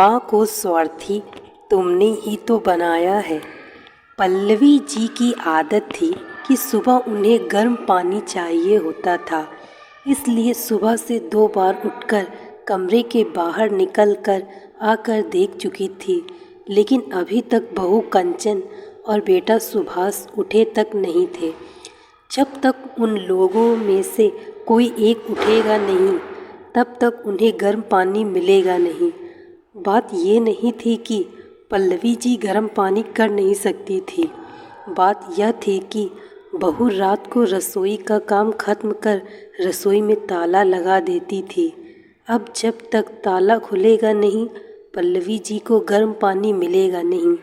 माँ को स्वार्थी तुमने ही तो बनाया है। पल्लवी जी की आदत थी कि सुबह उन्हें गर्म पानी चाहिए होता था, इसलिए सुबह से 2 बार उठकर कमरे के बाहर निकल कर आकर देख चुकी थी, लेकिन अभी तक बहू कंचन और बेटा सुभाष उठे तक नहीं थे। जब तक उन लोगों में से कोई एक उठेगा नहीं, तब तक उन्हें गर्म पानी मिलेगा नहीं। बात ये नहीं थी कि पल्लवी जी गर्म पानी कर नहीं सकती थी, बात यह थी कि बहू रात को रसोई का काम खत्म कर रसोई में ताला लगा देती थी। अब जब तक ताला खुलेगा नहीं, पल्लवी जी को गर्म पानी मिलेगा नहीं।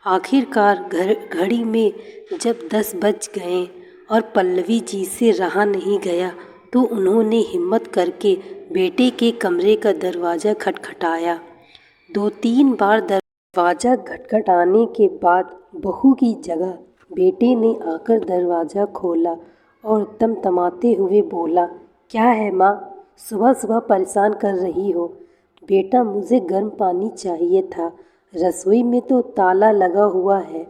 आखिरकार घड़ी में जब 10 बज गए और पल्लवी जी से रहा नहीं गया, तो उन्होंने हिम्मत करके बेटे के कमरे का दरवाज़ा खटखटाया। 2-3 बार दरवाज़ा खटखटाने के बाद बहू की जगह बेटे ने आकर दरवाज़ा खोला और तमतमाते हुए बोला, क्या है माँ, सुबह सुबह परेशान कर रही हो? बेटा, मुझे गर्म पानी चाहिए था, रसोई में तो ताला लगा हुआ है,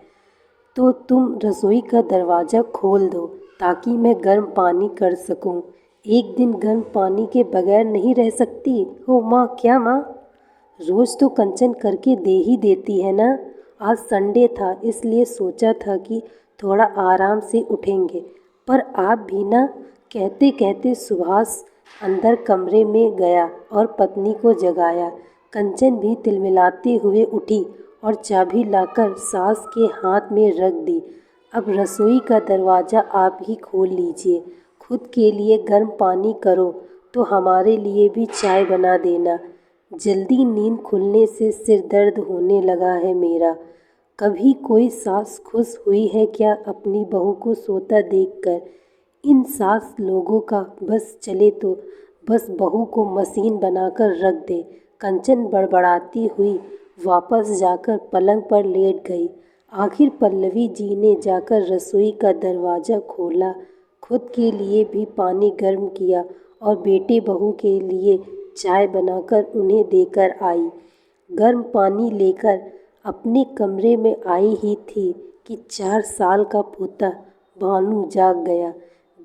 तो तुम रसोई का दरवाज़ा खोल दो ताकि मैं गर्म पानी कर सकूं। एक दिन गर्म पानी के बगैर नहीं रह सकती हो माँ। क्या माँ, रोज़ तो कंचन करके दे ही देती है ना। आज संडे था, इसलिए सोचा था कि थोड़ा आराम से उठेंगे, पर आप भी ना। कहते कहते सुभाष अंदर कमरे में गया और पत्नी को जगाया। कंचन भी तिलमिलाते हुए उठी और चाबी लाकर सास के हाथ में रख दी। अब रसोई का दरवाज़ा आप ही खोल लीजिए, खुद के लिए गर्म पानी करो तो हमारे लिए भी चाय बना देना। जल्दी नींद खुलने से सिर दर्द होने लगा है मेरा। कभी कोई सास खुश हुई है क्या अपनी बहू को सोता देखकर? इन सास लोगों का बस चले तो बस बहू को मशीन बनाकर रख दे। कंचन बड़बड़ाती हुई वापस जाकर पलंग पर लेट गई। आखिर पल्लवी जी ने जाकर रसोई का दरवाज़ा खोला, खुद के लिए भी पानी गर्म किया और बेटे बहू के लिए चाय बनाकर उन्हें देकर आई। गर्म पानी लेकर अपने कमरे में आई ही थी कि 4 साल का पोता भानु जाग गया।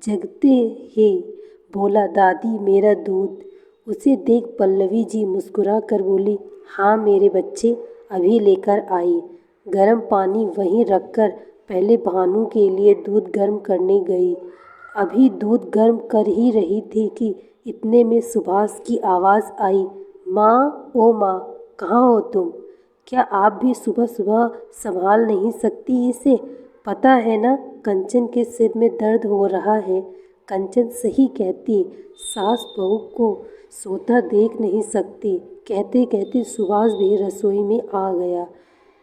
जगते ही बोला, दादी मेरा दूध। उसे देख पल्लवी जी मुस्कुरा कर बोली, हाँ मेरे बच्चे, अभी लेकर आई। गर्म पानी वहीं रखकर पहले भानु के लिए दूध गर्म करने गई। अभी दूध गर्म कर ही रही थी कि इतने में सुभाष की आवाज़ आई, माँ, ओ माँ, कहाँ हो तुम? क्या आप भी सुबह सुबह संभाल नहीं सकती इसे? पता है ना कंचन के सिर में दर्द हो रहा है। कंचन सही कहती, सास बहू को सोता देख नहीं सकती। कहते कहते सुभाष भी रसोई में आ गया,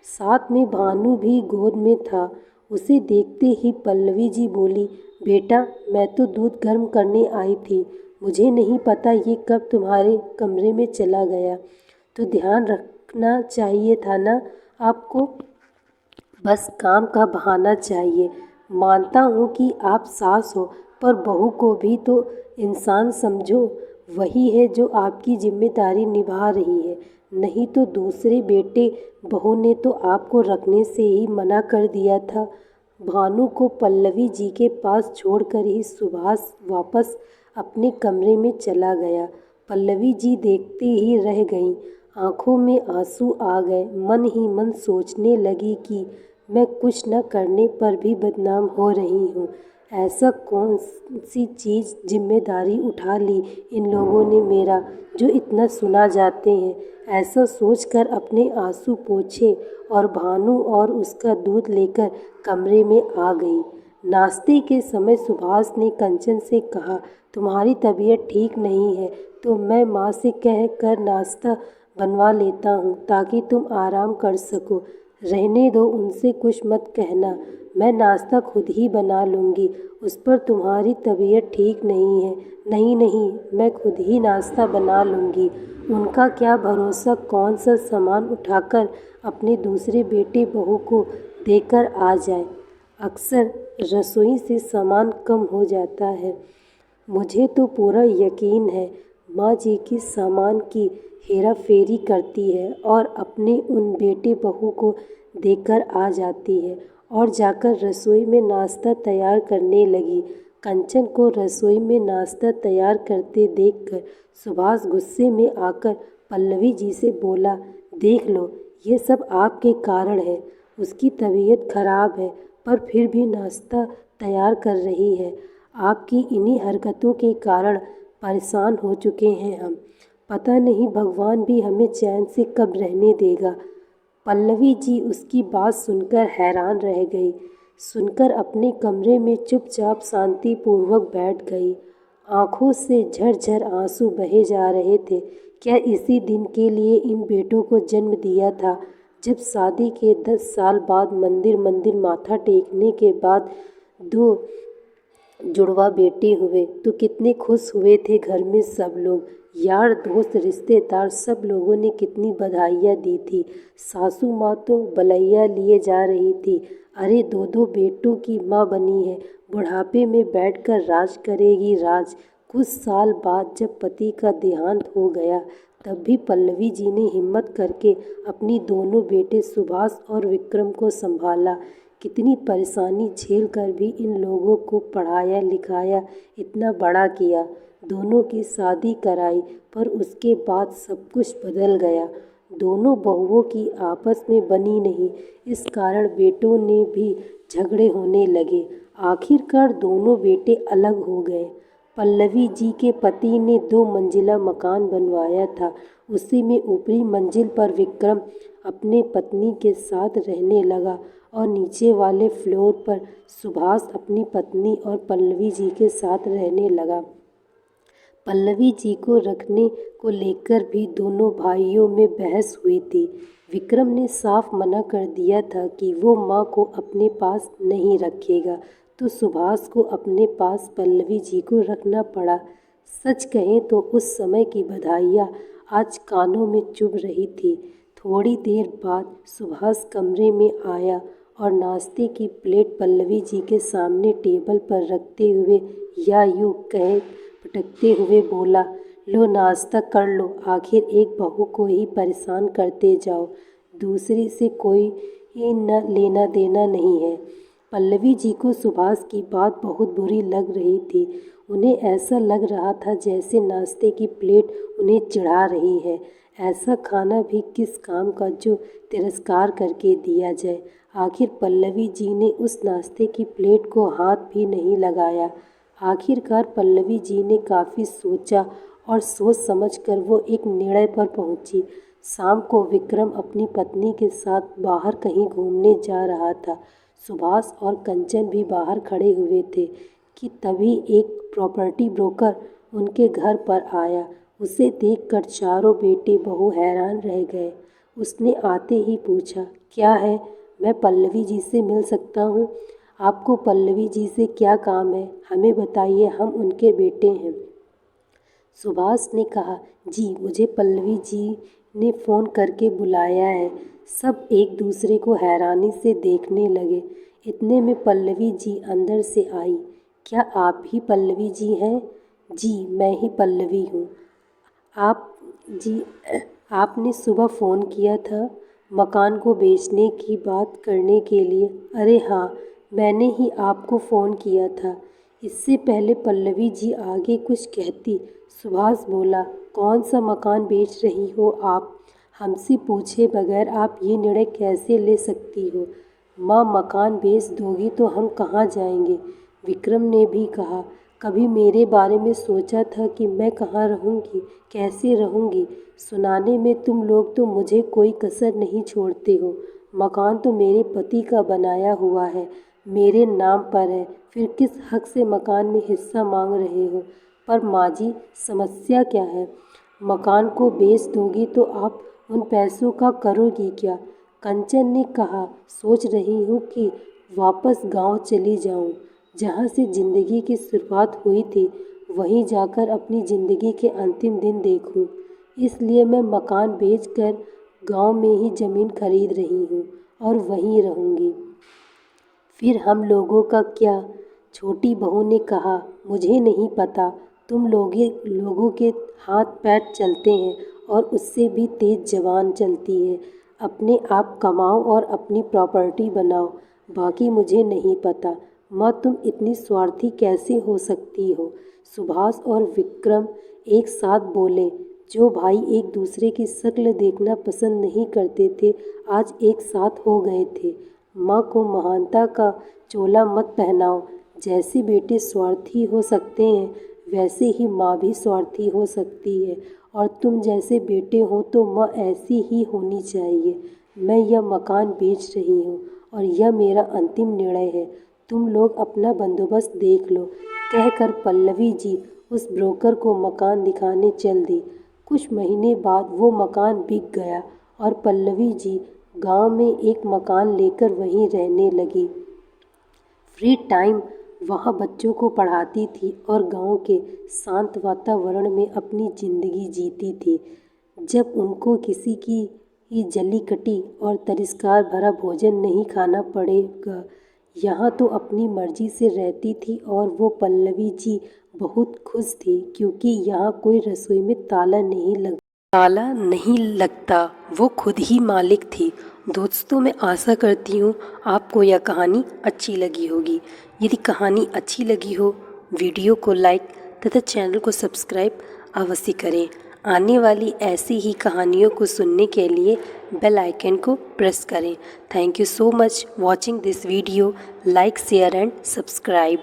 साथ में भानु भी गोद में था। उसे देखते ही पल्लवी जी बोली, बेटा, मैं तो दूध गर्म करने आई थी, मुझे नहीं पता ये कब तुम्हारे कमरे में चला गया। तो ध्यान रखना चाहिए था ना आपको, बस काम का बहाना चाहिए। मानता हूँ कि आप सास हो, पर बहू को भी तो इंसान समझो। वही है जो आपकी जिम्मेदारी निभा रही है, नहीं तो दूसरे बेटे बहू ने तो आपको रखने से ही मना कर दिया था। भानु को पल्लवी जी के पास छोड़कर ही सुभाष वापस अपने कमरे में चला गया। पल्लवी जी देखते ही रह गईं, आंखों में आंसू आ गए। मन ही मन सोचने लगी कि मैं कुछ न करने पर भी बदनाम हो रही हूँ। ऐसा कौन सी चीज़ जिम्मेदारी उठा ली इन लोगों ने मेरा, जो इतना सुना जाते हैं। ऐसा सोचकर अपने आंसू पोंछे और भानु और उसका दूध लेकर कमरे में आ गई। नाश्ते के समय सुभाष ने कंचन से कहा, तुम्हारी तबीयत ठीक नहीं है तो मैं माँ से कह कर नाश्ता बनवा लेता हूँ ताकि तुम आराम कर सको। रहने दो, उनसे कुछ मत कहना, मैं नाश्ता खुद ही बना लूँगी। उस पर तुम्हारी तबीयत ठीक नहीं है। नहीं नहीं, मैं खुद ही नाश्ता बना लूँगी। उनका क्या भरोसा कौन सा सामान उठाकर अपने दूसरे बेटे बहू को देकर आ जाए। अक्सर रसोई से सामान कम हो जाता है। मुझे तो पूरा यकीन है माँ जी की सामान की हेरा फेरी करती है और अपने उन बेटे बहू को देखकर आ जाती है और जाकर रसोई में नाश्ता तैयार करने लगी। कंचन को रसोई में नाश्ता तैयार करते देखकर सुभाष गुस्से में आकर पल्लवी जी से बोला, देख लो, ये सब आपके कारण है। उसकी तबीयत खराब है पर फिर भी नाश्ता तैयार कर रही है। आपकी इन्हीं हरकतों के कारण परेशान हो चुके हैं हम। पता नहीं भगवान भी हमें चैन से कब रहने देगा। पल्लवी जी उसकी बात सुनकर हैरान रह गई। सुनकर अपने कमरे में चुपचाप शांतिपूर्वक बैठ गई। आंखों से झरझर आंसू बहे जा रहे थे। क्या इसी दिन के लिए इन बेटों को जन्म दिया था? जब शादी के 10 साल बाद मंदिर मंदिर माथा टेकने के बाद 2 जुड़वा बेटे हुए तो कितने खुश हुए थे घर में सब लोग। यार दोस्त रिश्तेदार सब लोगों ने कितनी बधाइयाँ दी थी। सासू माँ तो बलैया लिए जा रही थी, अरे 2 बेटों की माँ बनी है, बुढ़ापे में बैठकर राज करेगी राज। कुछ साल बाद जब पति का देहांत हो गया तब भी पल्लवी जी ने हिम्मत करके अपनी दोनों बेटे सुभाष और विक्रम को संभाला। कितनी परेशानी झेल कर भी इन लोगों को पढ़ाया लिखाया, इतना बड़ा किया, दोनों की शादी कराई। पर उसके बाद सब कुछ बदल गया। दोनों बहुओं की आपस में बनी नहीं, इस कारण बेटों ने भी झगड़े होने लगे। आखिरकार दोनों बेटे अलग हो गए। पल्लवी जी के पति ने 2 मंजिला मकान बनवाया था। उसी में ऊपरी मंजिल पर विक्रम अपने पत्नी के साथ रहने लगा और नीचे वाले फ्लोर पर सुभाष अपनी पत्नी और पल्लवी जी के साथ रहने लगा। पल्लवी जी को रखने को लेकर भी दोनों भाइयों में बहस हुई थी। विक्रम ने साफ मना कर दिया था कि वो माँ को अपने पास नहीं रखेगा, तो सुभाष को अपने पास पल्लवी जी को रखना पड़ा। सच कहें तो उस समय की बधाइयाँ आज कानों में चुभ रही थी। थोड़ी देर बाद सुभाष कमरे में आया और नाश्ते की प्लेट पल्लवी जी के सामने टेबल पर रखते हुए या यूँ कहे पटकते हुए बोला, लो नाश्ता कर लो, आखिर एक बहू को ही परेशान करते जाओ, दूसरी से कोई न लेना देना नहीं है। पल्लवी जी को सुभाष की बात बहुत बुरी लग रही थी। उन्हें ऐसा लग रहा था जैसे नाश्ते की प्लेट उन्हें चिढ़ा रही है। ऐसा खाना भी किस काम का जो तिरस्कार करके दिया जाए। आखिर पल्लवी जी ने उस नाश्ते की प्लेट को हाथ भी नहीं लगाया। आखिरकार पल्लवी जी ने काफ़ी सोचा और सोच समझकर वो एक निर्णय पर पहुंची। शाम को विक्रम अपनी पत्नी के साथ बाहर कहीं घूमने जा रहा था। सुभाष और कंचन भी बाहर खड़े हुए थे कि तभी एक प्रॉपर्टी ब्रोकर उनके घर पर आया। उसे देखकर चारों बेटे बहू हैरान रह गए। उसने आते ही पूछा, क्या है, मैं पल्लवी जी से मिल सकता हूँ? आपको पल्लवी जी से क्या काम है, हमें बताइए, हम उनके बेटे हैं। सुभाष ने कहा, जी मुझे पल्लवी जी ने फ़ोन करके बुलाया है। सब एक दूसरे को हैरानी से देखने लगे। इतने में पल्लवी जी अंदर से आई। क्या आप ही पल्लवी जी हैं? जी मैं ही पल्लवी हूँ। आप जी आपने सुबह फ़ोन किया था मकान को बेचने की बात करने के लिए। अरे हाँ, मैंने ही आपको फ़ोन किया था। इससे पहले पल्लवी जी आगे कुछ कहती, सुभाष बोला, कौन सा मकान बेच रही हो आप? हमसे पूछे बगैर आप ये निर्णय कैसे ले सकती हो? माँ मकान बेच दोगी तो हम कहाँ जाएंगे? विक्रम ने भी कहा, कभी मेरे बारे में सोचा था कि मैं कहाँ रहूँगी, कैसे रहूँगी? सुनाने में तुम लोग तो मुझे कोई कसर नहीं छोड़ते हो। मकान तो मेरे पति का बनाया हुआ है, मेरे नाम पर है, फिर किस हक से मकान में हिस्सा मांग रहे हो? पर माँ जी, समस्या क्या है? मकान को बेच दोगी तो आप उन पैसों का करोगी क्या? कंचन ने कहा, सोच रही हूँ कि वापस गांव चली जाऊँ, जहाँ से ज़िंदगी की शुरुआत हुई थी, वहीं जाकर अपनी ज़िंदगी के अंतिम दिन देखूँ। इसलिए मैं मकान बेचकर गांव में ही ज़मीन खरीद रही हूँ और वहीं रहूँगी। फिर हम लोगों का क्या? छोटी बहू ने कहा, मुझे नहीं पता, तुम लोगों के हाथ पैर चलते हैं और उससे भी तेज़ जबान चलती है। अपने आप कमाओ और अपनी प्रॉपर्टी बनाओ, बाकी मुझे नहीं पता। माँ, तुम इतनी स्वार्थी कैसे हो सकती हो? सुभाष और विक्रम एक साथ बोले। जो भाई एक दूसरे की शक्ल देखना पसंद नहीं करते थे, आज एक साथ हो गए थे। माँ को महानता का चोला मत पहनाओ। जैसे बेटे स्वार्थी हो सकते हैं, वैसे ही माँ भी स्वार्थी हो सकती है, और तुम जैसे बेटे हो तो माँ ऐसी ही होनी चाहिए। मैं यह मकान बेच रही हूँ और यह मेरा अंतिम निर्णय है। तुम लोग अपना बंदोबस्त देख लो, कहकर पल्लवी जी उस ब्रोकर को मकान दिखाने चल दी। कुछ महीने बाद वो मकान बिक गया और पल्लवी जी गांव में एक मकान लेकर वहीं रहने लगी। फ्री टाइम वहाँ बच्चों को पढ़ाती थी और गांव के शांत वातावरण में अपनी ज़िंदगी जीती थी। जब उनको किसी की ही जली कटी और तिरस्कार भरा भोजन नहीं खाना पड़ेगा, यहाँ तो अपनी मर्जी से रहती थी। और वो पल्लवी जी बहुत खुश थी, क्योंकि यहाँ कोई रसोई में ताला नहीं लगता, वो खुद ही मालिक थी। दोस्तों, मैं आशा करती हूँ आपको यह कहानी अच्छी लगी होगी। यदि कहानी अच्छी लगी हो, वीडियो को लाइक तथा चैनल को सब्सक्राइब अवश्य करें। आने वाली ऐसी ही कहानियों को सुनने के लिए बेल आइकन को प्रेस करें। Thank you so much watching this video. Like, share and subscribe.